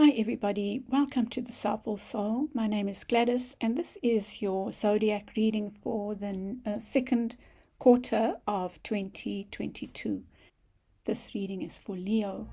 Hi everybody, welcome to the Soulful Soul. My name is Gladys and this is your zodiac reading for the second quarter of 2022. This reading is for Leo.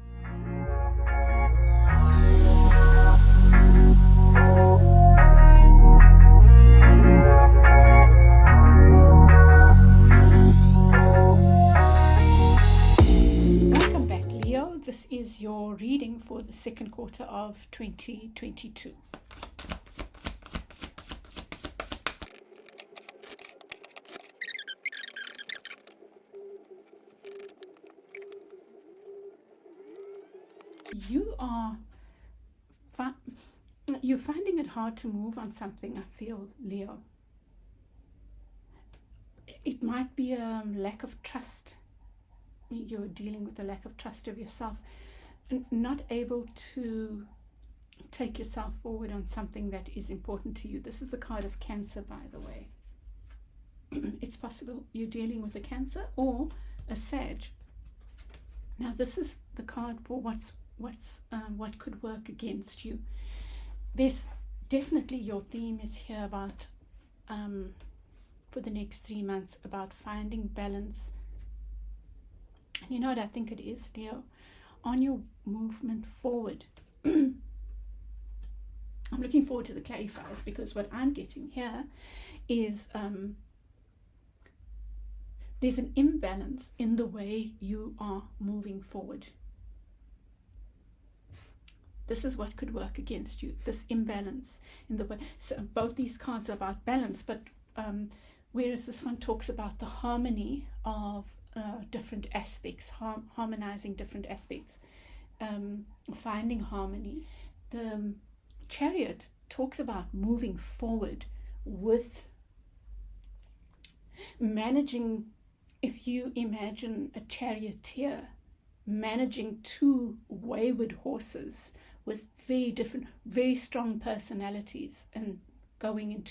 This is your reading for the second quarter of 2022. You're finding it hard to move on something, I feel, Leo. It might be a lack of trust. You're dealing with a lack of trust of yourself, not able to take yourself forward on something that is important to you. This is the card of Cancer, by the way. It's possible you're dealing with a Cancer or a Sag. Now, this is the card for what could work against you. There's definitely, your theme is here about for the next 3 months about finding balance. And you know what I think it is, Leo? On your movement forward. I'm looking forward to the clarifiers, because what I'm getting here is there's an imbalance in the way you are moving forward. This is what could work against you, this imbalance in the way. So both these cards are about balance, but whereas this one talks about the harmony of different aspects, harmonizing different aspects, finding harmony. The Chariot talks about moving forward with managing. If you imagine a charioteer managing two wayward horses with very strong personalities and going in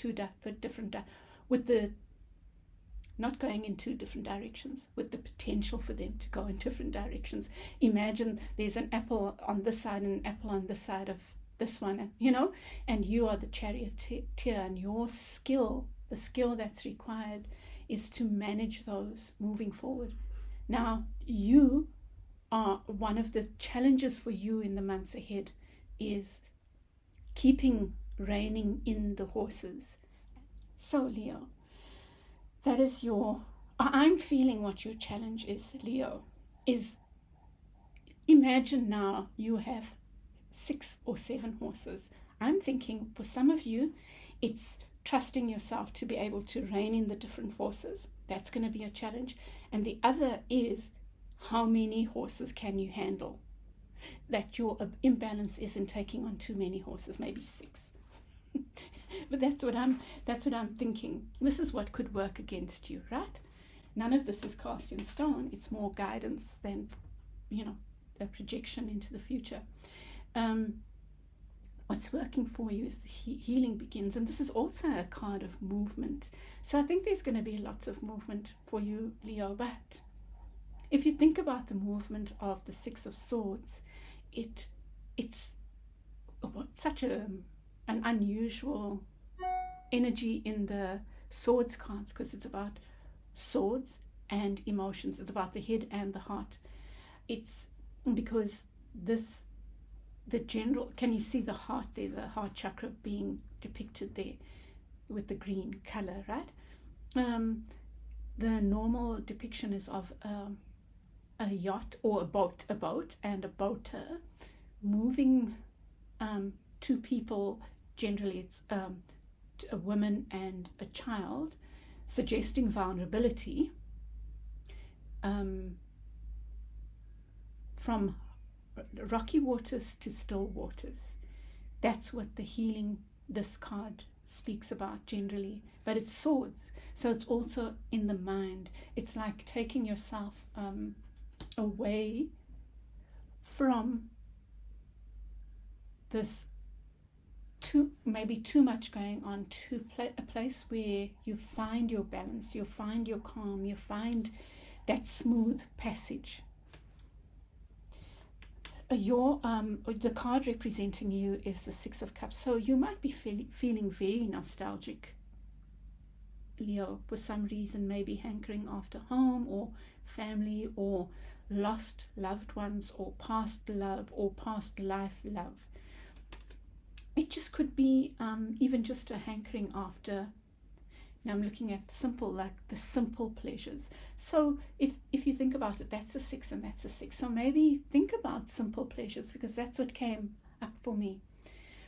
not going in two different directions, with the potential for them to go in different directions. Imagine there's an apple on this side and an apple on this side of this one, and you are the charioteer, and your skill, the skill that's required, is to manage those moving forward. Now, you are, one of the challenges for you in the months ahead is reining in the horses. So, Leo, that is I'm feeling what your challenge is, Leo, is imagine now you have 6 or 7 horses. I'm thinking for some of you, it's trusting yourself to be able to rein in the different horses. That's going to be a challenge. And the other is, how many horses can you handle? That your imbalance isn't taking on too many horses, maybe 6. But that's what I'm thinking. This is what could work against you, right? None of this is cast in stone. It's more guidance than, a projection into the future. What's working for you is the healing begins. And this is also a card of movement. So I think there's going to be lots of movement for you, Leo. But if you think about the movement of the 6 of Swords, it's such an unusual energy in the Swords cards, because it's about swords and emotions. It's about the head and the heart. It's because the general, can you see the heart there, the heart chakra being depicted there with the green color, right? The normal depiction is of a yacht or a boat and a boater moving two people. Generally it's a woman and a child, suggesting vulnerability from rocky waters to still waters. That's what the healing, this card speaks about generally. But it's swords, so it's also in the mind. It's like taking yourself away from this maybe too much going on, to a place where you find your balance, you find your calm, you find that smooth passage. the card representing you is the Six of Cups. So you might be feeling very nostalgic, Leo, for some reason, maybe hankering after home or family or lost loved ones or past love or past life love. It just could be even just a hankering after. Now I'm looking at simple, like the simple pleasures. So if you think about it, that's a 6 and that's a 6. So maybe think about simple pleasures, because that's what came up for me.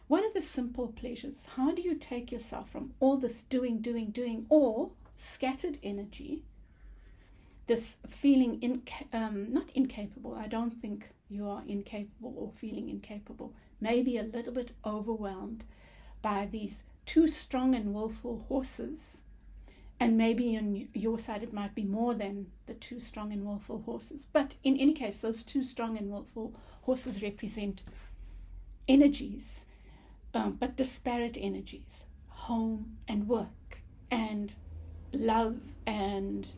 What are the simple pleasures? How do you take yourself from all this doing, or scattered energy, this feeling not incapable. I don't think you are incapable or feeling incapable. Maybe a little bit overwhelmed by these two strong and willful horses. And maybe on your side it might be more than the two strong and willful horses. But in any case, those two strong and willful horses represent energies, but disparate energies. Home and work and love and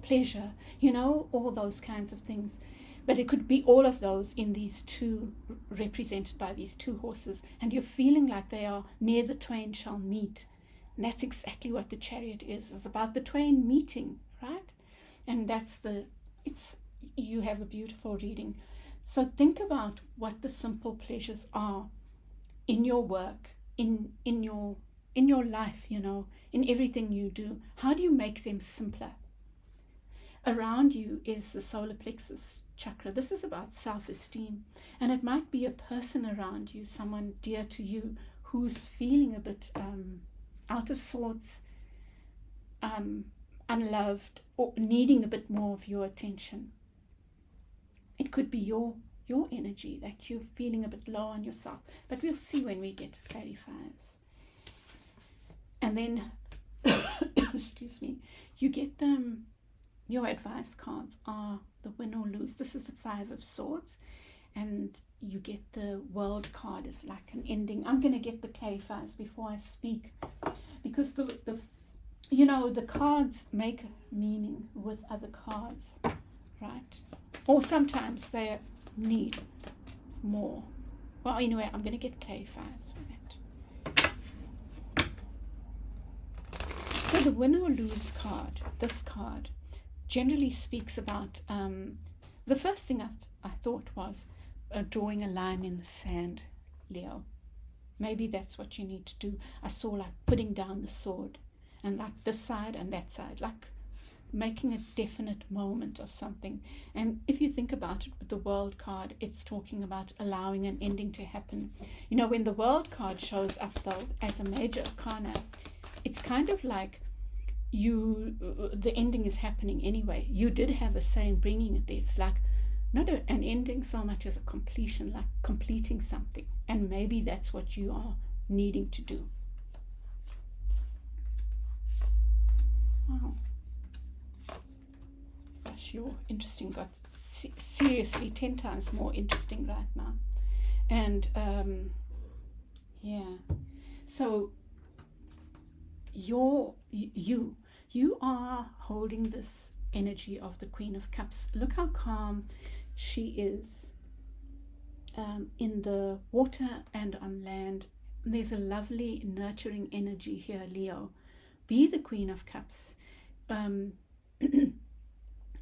pleasure, all those kinds of things. But it could be all of those in these two, represented by these two horses, and you're feeling like they are near the twain shall meet. And that's exactly what the Chariot is about the twain meeting, right? And you have a beautiful reading. So think about what the simple pleasures are in your work, in your life, in everything you do. How do you make them simpler? Around you is the solar plexus chakra. This is about self-esteem. And it might be a person around you, someone dear to you, who's feeling a bit out of sorts, unloved, or needing a bit more of your attention. It could be your energy that you're feeling a bit low on yourself. But we'll see when we get clarifiers. And then, excuse me, you get them. Your advice cards are the win or lose. This is the 5 of Swords. And you get the World card as like an ending. I'm going to get the clarifiers before I speak, because the cards make meaning with other cards, right? Or sometimes they need more. Well, anyway, I'm going to get clarifiers for that. So the win or lose card, this card, generally speaks about, the first thing I thought was drawing a line in the sand, Leo. Maybe that's what you need to do. I saw like putting down the sword, and like this side and that side, like making a definite moment of something. And if you think about it with the World card, it's talking about allowing an ending to happen. When the World card shows up though as a major arcana, it's kind of like the ending is happening anyway. You did have a say in bringing it there. It's like not an ending so much as a completion, like completing something. And maybe that's what you are needing to do. Wow. Gosh, you're interesting. Got seriously 10 times more interesting right now. And yeah. So you are holding this energy of the Queen of Cups. Look how calm she is in the water and on land. There's a lovely nurturing energy here, Leo. Be the Queen of Cups.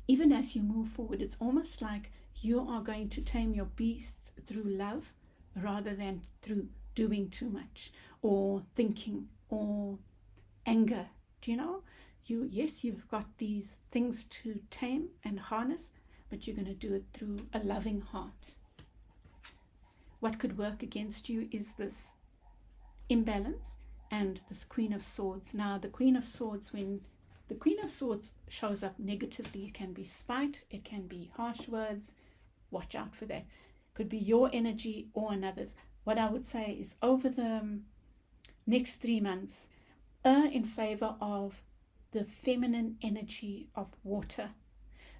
Even as you move forward, it's almost like you are going to tame your beasts through love rather than through doing too much or thinking or anger. Do you know? You've got these things to tame and harness, but you're going to do it through a loving heart. What could work against you is this imbalance and this Queen of Swords. Now, the Queen of Swords, when the Queen of Swords shows up negatively, it can be spite, it can be harsh words. Watch out for that. Could be your energy or another's. What I would say is over the next 3 months, in favor of the feminine energy of water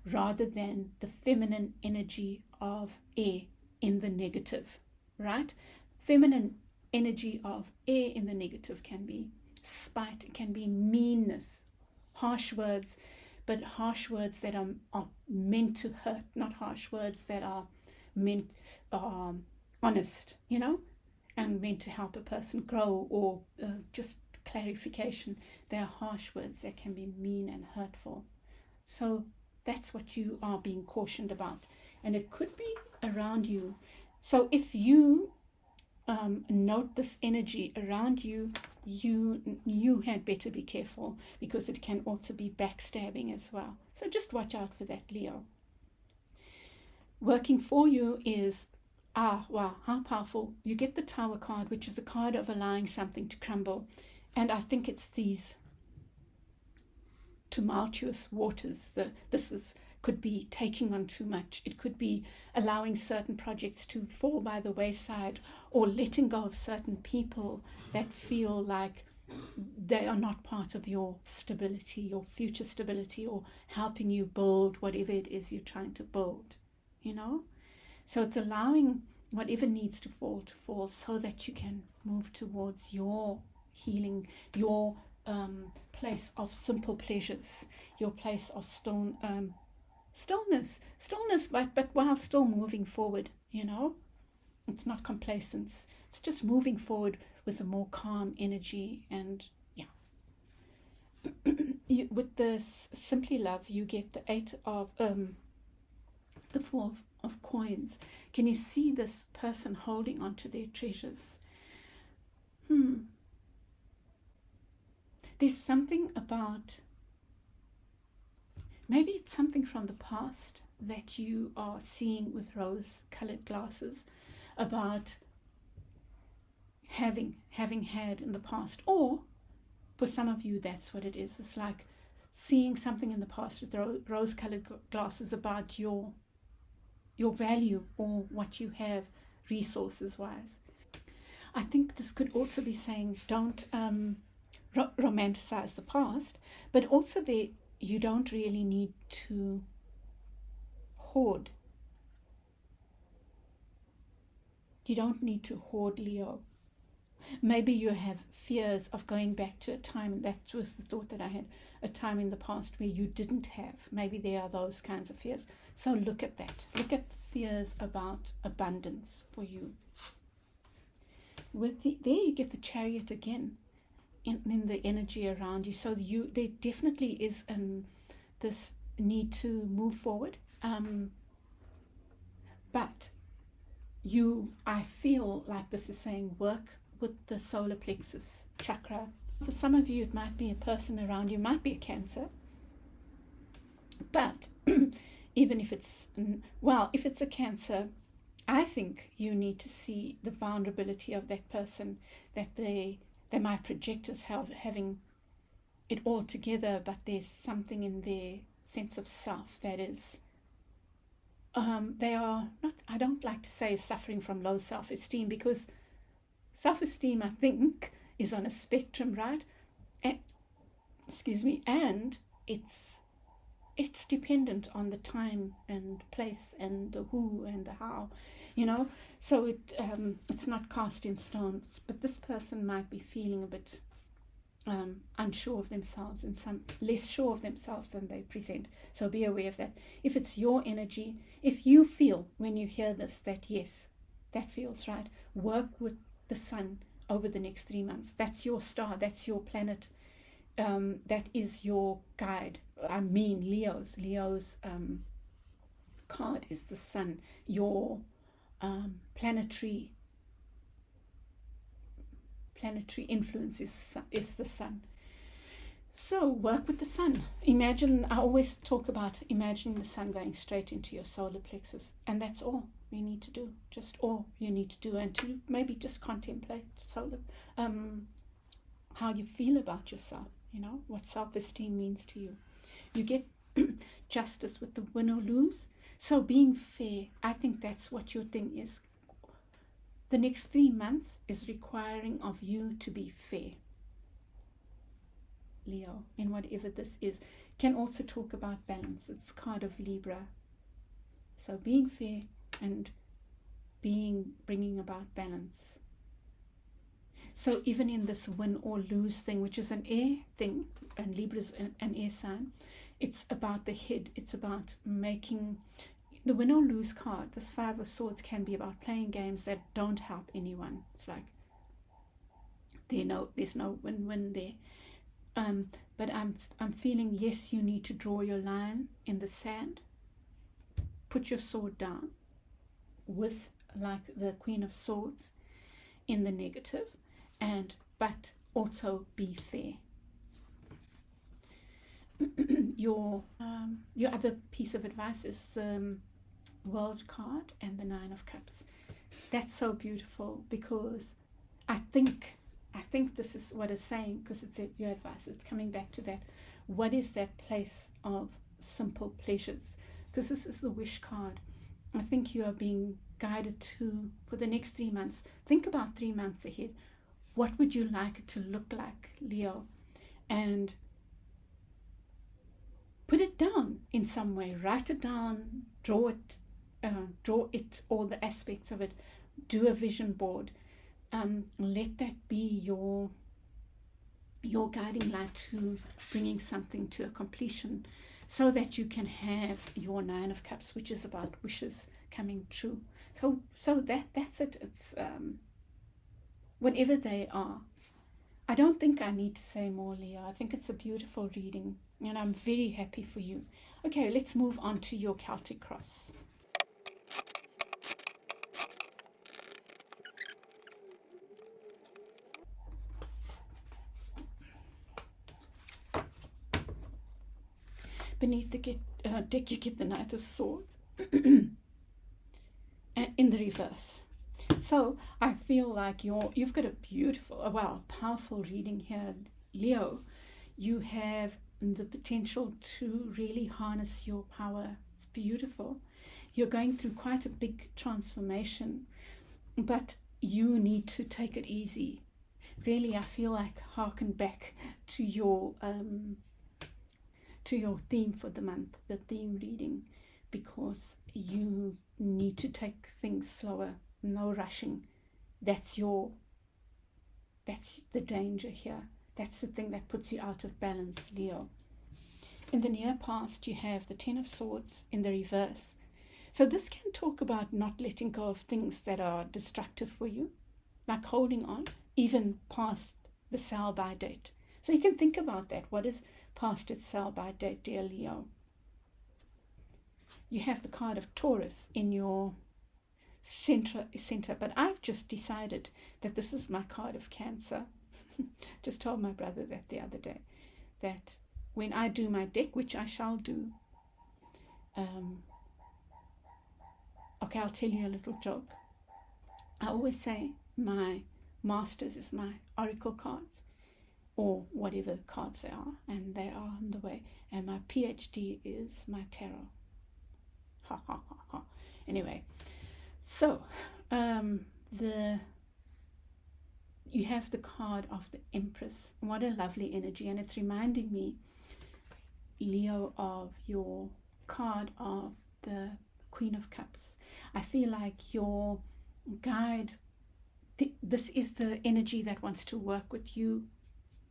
rather than the feminine energy of air in the negative, right? Feminine energy of air in the negative can be spite, it can be meanness, harsh words, but harsh words that are meant to hurt, not harsh words that are meant honest, and meant to help a person grow, or just clarification. They are harsh words that can be mean and hurtful. So that's what you are being cautioned about. And it could be around you. So if you note this energy around you, you had better be careful, because it can also be backstabbing as well. So just watch out for that, Leo. Working for you is, wow, how powerful. You get the Tower card, which is the card of allowing something to crumble. And I think it's these tumultuous waters. Could be taking on too much. It could be allowing certain projects to fall by the wayside, or letting go of certain people that feel like they are not part of your stability, your future stability, or helping you build whatever it is you're trying to build, So it's allowing whatever needs to fall so that you can move towards your healing, your place of simple pleasures, your place of stillness, but while still moving forward, It's not complacence. It's just moving forward with a more calm energy. And with this Simply Love, you get the the Four of Coins. Can you see this person holding on to their treasures? There's something about, maybe it's something from the past that you are seeing with rose-colored glasses, about having had in the past. Or for some of you, that's what it is. It's like seeing something in the past with rose-colored glasses about your value, or what you have resources-wise. I think this could also be saying, don't romanticize the past, but also you don't really need to hoard. You don't need to hoard, Leo. Maybe you have fears of going back to a time, and that was the thought that I had, a time in the past where you didn't have. Maybe there are those kinds of fears. So look at that. Look at fears about abundance for you. There you get the Chariot again in the energy around you. So there definitely is this need to move forward. But I feel like this is saying, work with the solar plexus chakra. For some of you, it might be a person around you, might be a Cancer. But even if it's a Cancer, I think you need to see the vulnerability of that person, that they might project as having it all together, but there's something in their sense of self that is, they are not, I don't like to say suffering from low self-esteem, because self-esteem, I think, is on a spectrum, right? And it's dependent on the time and place and the who and the how, so it's not cast in stone. But this person might be feeling a bit unsure of themselves, and some less sure of themselves than they present. So be aware of that. If it's your energy, if you feel when you hear this that yes, that feels right, work with the sun over the next 3 months. That's your star, that's your planet, that is your guide. I mean, Leo's card is the sun. Your planetary influence is the sun. So work with the sun. I always talk about imagining the sun going straight into your solar plexus, and that's all you need to do. Just all you need to do, and to maybe just contemplate how you feel about yourself. What self-esteem means to you. You get justice with the win or lose. So being fair, I think that's what your thing is. The next 3 months is requiring of you to be fair, Leo, in whatever this is. Can also talk about balance. It's the card of Libra. So being fair and bringing about balance. So even in this win or lose thing, which is an air thing, and Libra's an air sign, it's about the head. It's about making, the win or lose card, this Five of Swords, can be about playing games that don't help anyone. It's like there's no win-win there. But I'm feeling, yes, you need to draw your line in the sand, put your sword down with like the Queen of Swords in the negative, but also be fair. Your other piece of advice is the World card and the Nine of Cups. That's so beautiful, because I think this is what it's saying, because it's your advice. It's coming back to that. What is that place of simple pleasures? Because this is the Wish card. I think you are being guided to, for the next 3 months, think about 3 months ahead. What would you like it to look like, Leo? And put it down in some way. Write it down, draw it, all the aspects of it. Do a vision board. Let that be your guiding light to bringing something to a completion, so that you can have your Nine of Cups, which is about wishes coming true. So that's it. It's whatever they are. I don't think I need to say more, Leo. I think it's a beautiful reading, and I'm very happy for you. Okay, let's move on to your Celtic Cross. Beneath the deck, you get the Knight of Swords and in the reverse. So I feel like you've got a beautiful, powerful reading here, Leo. You have the potential to really harness your power. It's beautiful. You're going through quite a big transformation, but you need to take it easy. Really, I feel like harken back to your theme for the month, the theme reading, because you need to take things slower, no rushing. That's the danger here. That's the thing that puts you out of balance, Leo. In the near past, you have the Ten of Swords in the reverse. So this can talk about not letting go of things that are destructive for you, like holding on, even past the sell-by date. So you can think about that. What is past its sell-by date, dear Leo? You have the card of Taurus in your center, but I've just decided that this is my card of Cancer. Just told my brother that the other day, that when I do my deck, which I shall do, okay, I'll tell you a little joke. I always say my masters is my oracle cards, or whatever cards they are, and they are on the way, and my PhD is my tarot. Ha ha ha ha. Anyway, so you have the card of the Empress. What a lovely energy, and it's reminding me, Leo, of your card of the Queen of Cups. I feel like your guide, this is the energy that wants to work with you.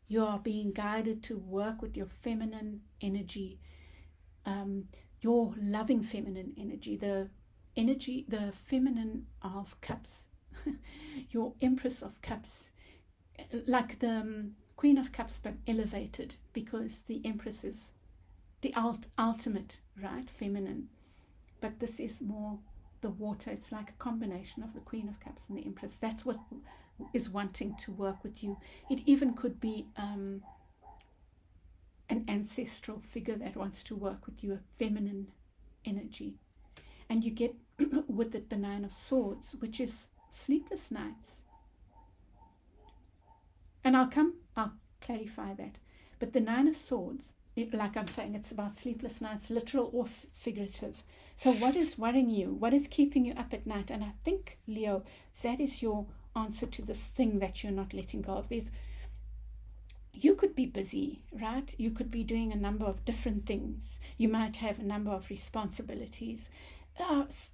You are being guided to work with your feminine energy, your loving feminine energy, the feminine of cups, your Empress of Cups, like the Queen of Cups, but elevated, because the Empress is the ultimate, right, feminine. But this is more the water. It's like a combination of the Queen of Cups and the Empress. That's what is wanting to work with you. It even could be an ancestral figure that wants to work with you, a feminine energy. And you get with it the Nine of Swords, which is sleepless nights. And I'll clarify that. But the Nine of Swords, like I'm saying, it's about sleepless nights, literal or figurative. So what is worrying you? What is keeping you up at night? And I think, Leo, that is your answer to this thing that you're not letting go of. You could be busy, right? You could be doing a number of different things. You might have a number of responsibilities.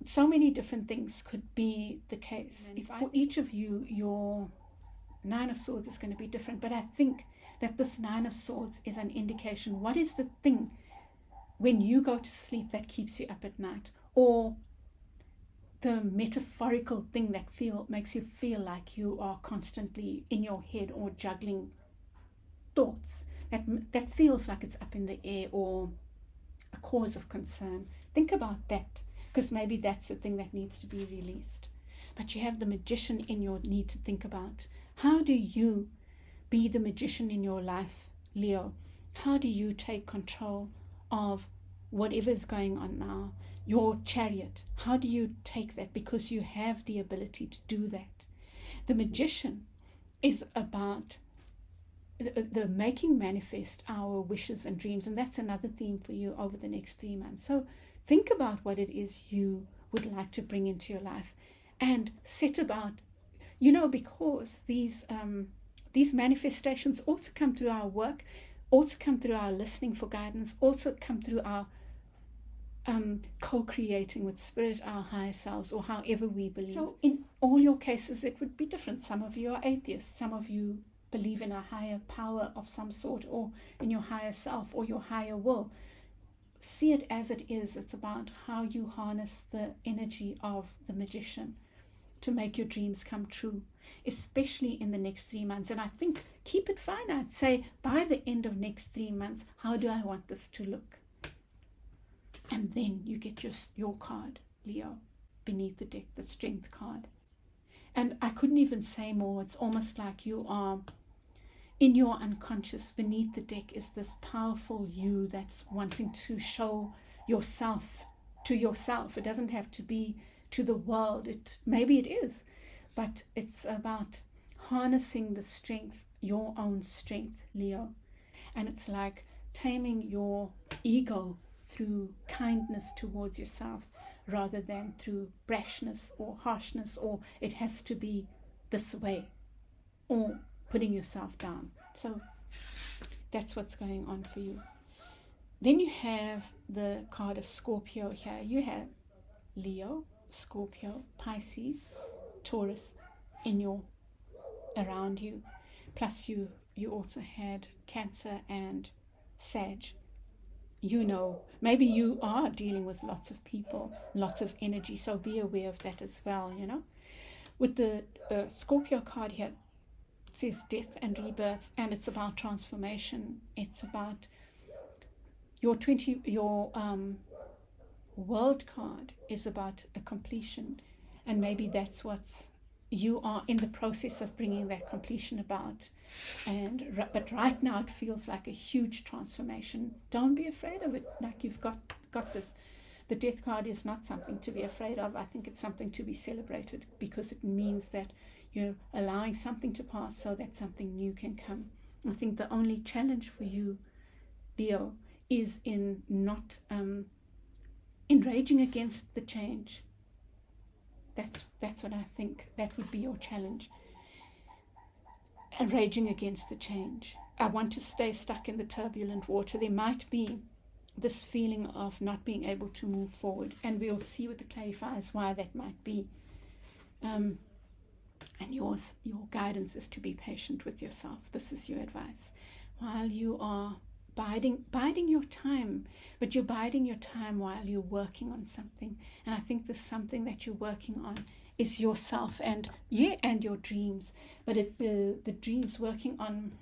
So many different things could be the case. For each of you, your Nine of Swords is going to be different. But I think that this Nine of Swords is an indication. What is the thing when you go to sleep that keeps you up at night? or the metaphorical thing that makes you feel like you are constantly in your head or juggling thoughts that feels like it's up in the air or a cause of concern. Think about that, because maybe that's the thing that needs to be released. But you have the magician in your need to think about. How do you be the magician in your life, Leo? How do you take control of whatever is going on now? Your chariot, how do you take that? Because you have the ability to do that. The magician is about the making manifest our wishes and dreams, and that's another theme for you over the next 3 months. So think about what it is you would like to bring into your life and set about, because these manifestations also come through our work, also come through our listening for guidance, also come through our co-creating with spirit, our higher selves, or however we believe. So in all your cases it would be different. Some of you are atheists, some of you believe in a higher power of some sort, or in your higher self or your higher will. See it as it is. It's about how you harness the energy of the magician to make your dreams come true, especially in the next 3 months. And I think keep it finite. Say, by the end of next 3 months, how do I want this to look? And then you get your card, Leo, beneath the deck, the strength card. And I couldn't even say more. It's almost like you are in your unconscious. Beneath the deck is this powerful you that's wanting to show yourself to yourself. It doesn't have to be to the world. Maybe it is, but it's about harnessing the strength, your own strength, Leo. And it's like taming your ego through kindness towards yourself rather than through brashness or harshness, or it has to be this way, or putting yourself down. So that's what's going on for you. Then you have the card of Scorpio here. You have Leo, Scorpio, Pisces, Taurus around you. Plus you also had Cancer and Sag. Maybe you are dealing with lots of people, lots of energy, so be aware of that as well, With the Scorpio card here, it says death and rebirth, and it's about transformation. It's about your world card is about a completion, and maybe that's you are in the process of bringing that completion about. But right now it feels like a huge transformation. Don't be afraid of it. Like you've got this. The death card is not something to be afraid of. I think it's something to be celebrated, because it means that you're allowing something to pass so that something new can come. I think the only challenge for you, Leo, is in not enraging against the change. That's what I think. That would be your challenge. Raging against the change. I want to stay stuck in the turbulent water. There might be this feeling of not being able to move forward, and we'll see with the clarifiers why that might be. And your guidance is to be patient with yourself. This is your advice. While you are biding your time, but you're biding your time while you're working on something. And I think the something that you're working on is yourself and your dreams. But the dreams working on,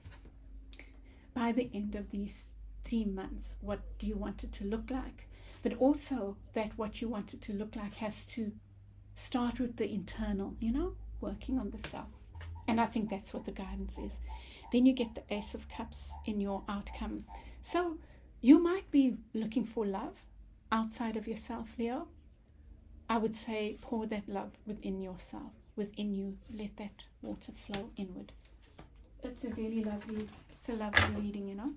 by the end of these 3 months, what do you want it to look like? But also that what you want it to look like has to start with the internal, working on the self. And I think that's what the guidance is. Then you get the Ace of Cups in your outcome. So you might be looking for love outside of yourself, Leo. I would say pour that love within yourself, within you. Let that water flow inward. It's a lovely reading,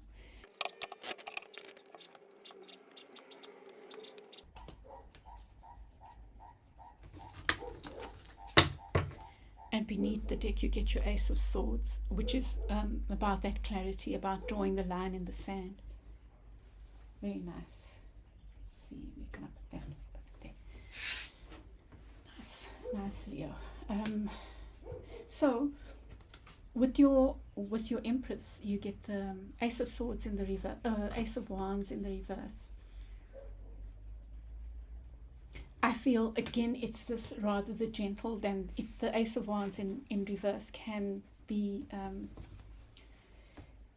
And beneath the deck you get your Ace of Swords, which is about that clarity, about drawing the line in the sand. Very nice. Let's see, we can put that there. Nice, Leo. So with your Empress, you get the Ace of Swords in the reverse, Ace of Wands in the reverse. I feel, again, it's this rather the gentle than if the Ace of Wands in reverse can be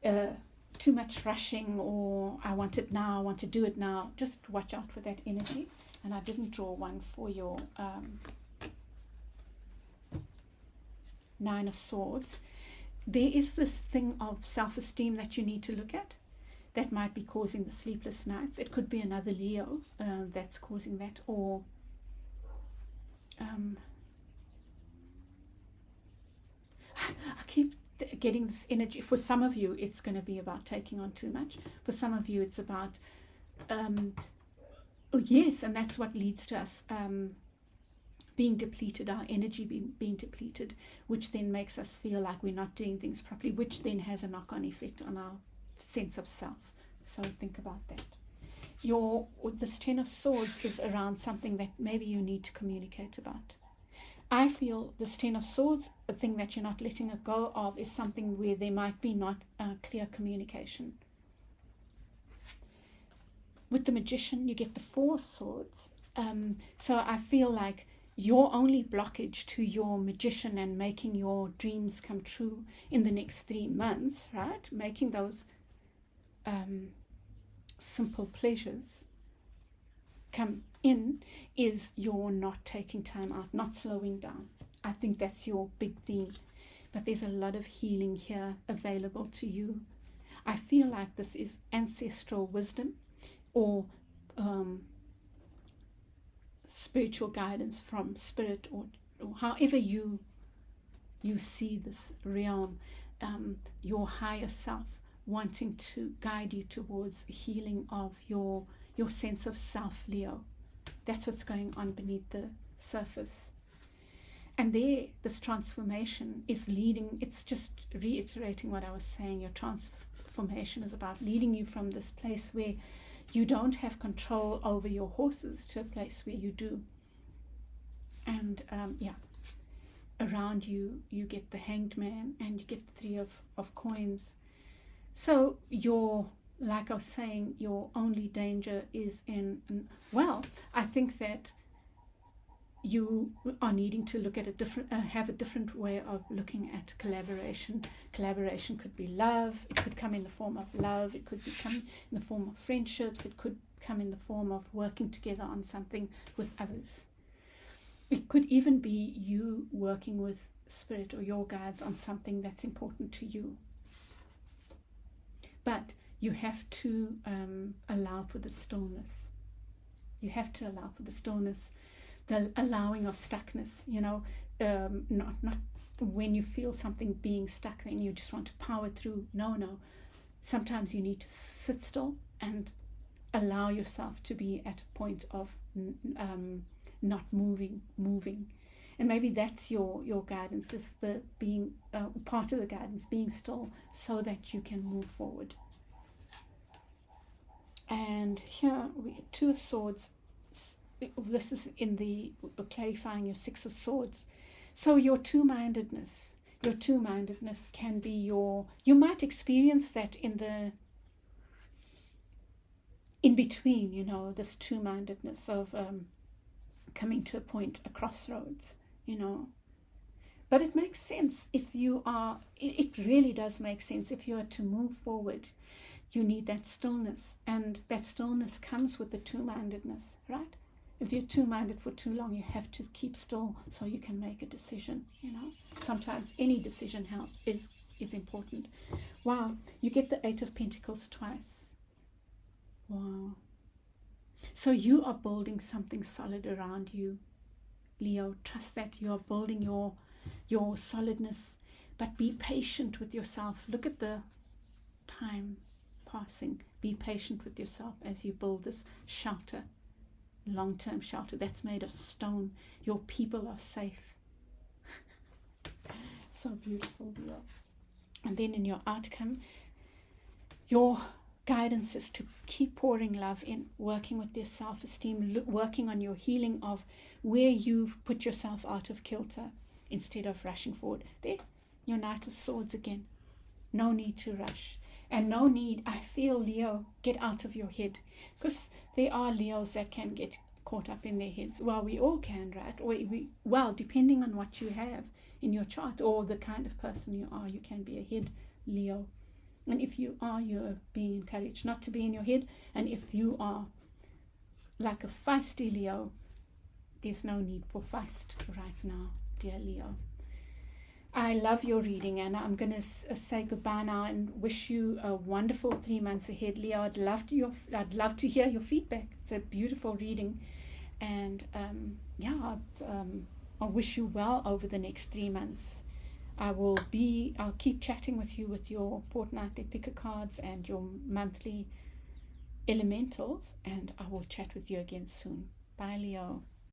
too much rushing, or I want it now, I want to do it now. Just watch out for that energy. And I didn't draw one for your Nine of Swords. There is this thing of self-esteem that you need to look at. That might be causing the sleepless nights. It could be another Leo that's causing that, or I keep getting this energy. For some of you, it's going to be about taking on too much. For some of you, it's about, yes, and that's what leads to us being depleted, our energy being depleted, which then makes us feel like we're not doing things properly, which then has a knock-on effect on our sense of self. So think about that. This Ten of Swords is around something that maybe you need to communicate about. I feel this Ten of Swords, a thing that you're not letting go of, is something where there might be not clear communication. With the Magician, you get the Four of Swords. So I feel like your only blockage to your Magician and making your dreams come true in the next 3 months, right? Making those simple pleasures come in, is you're not taking time out, not slowing down. I think that's your big theme. But there's a lot of healing here available to you. I feel like this is ancestral wisdom, or spiritual guidance from spirit, or however you see this realm, your higher self wanting to guide you towards healing of your sense of self, Leo. That's what's going on beneath the surface. And there, this transformation is leading, it's just reiterating what I was saying. Your transformation is about leading you from this place where you don't have control over your horses to a place where you do. And around you, you get the Hanged Man, and you get the Three of Coins. So like I was saying, your only danger is I think that you are needing to look at have a different way of looking at collaboration. Collaboration could be love. It could come in the form of love. It could come in the form of friendships. It could come in the form of working together on something with others. It could even be you working with spirit or your guides on something that's important to you. But you have to allow for the stillness. You have to allow for the stillness, the allowing of stuckness, not when you feel something being stuck, then you just want to power through. No. Sometimes you need to sit still and allow yourself to be at a point of not moving. And maybe that's your guidance, is the being part of the guidance, being still, so that you can move forward. And here, Two of Swords. This is in the clarifying your Six of Swords. So your two-mindedness can be you might experience that in between, this two-mindedness of coming to a point, a crossroads, But it makes sense if you are, it really does make sense. If you are to move forward, you need that stillness, and that stillness comes with the two-mindedness, right? If you're two-minded for too long, you have to keep still so you can make a decision, Sometimes any decision is important. Wow, you get the Eight of Pentacles twice. Wow. So you are building something solid around you, Leo. Trust that you are building your solidness, but be patient with yourself. Look at the time passing. Be patient with yourself as you build this shelter, long-term shelter that's made of stone. Your people are safe. So beautiful, Leo. And then in your outcome, your guidance is to keep pouring love in, working with your self-esteem, working on your healing of where you've put yourself out of kilter instead of rushing forward. There, your Knight of Swords again. No need to rush. And no need, I feel, Leo, get out of your head. Because there are Leos that can get caught up in their heads. Well, we all can, right? Well, depending on what you have in your chart or the kind of person you are, you can be a head Leo. And if you are, you're being encouraged not to be in your head. And if you are like a feisty Leo, there's no need for feist right now, dear Leo. I love your reading, and I'm going to say goodbye now and wish you a wonderful 3 months ahead, Leo. I'd love to hear your feedback. It's a beautiful reading, and I wish you well over the next 3 months. I'll keep chatting with you with your fortnightly picker cards and your monthly elementals, and I will chat with you again soon. Bye, Leo.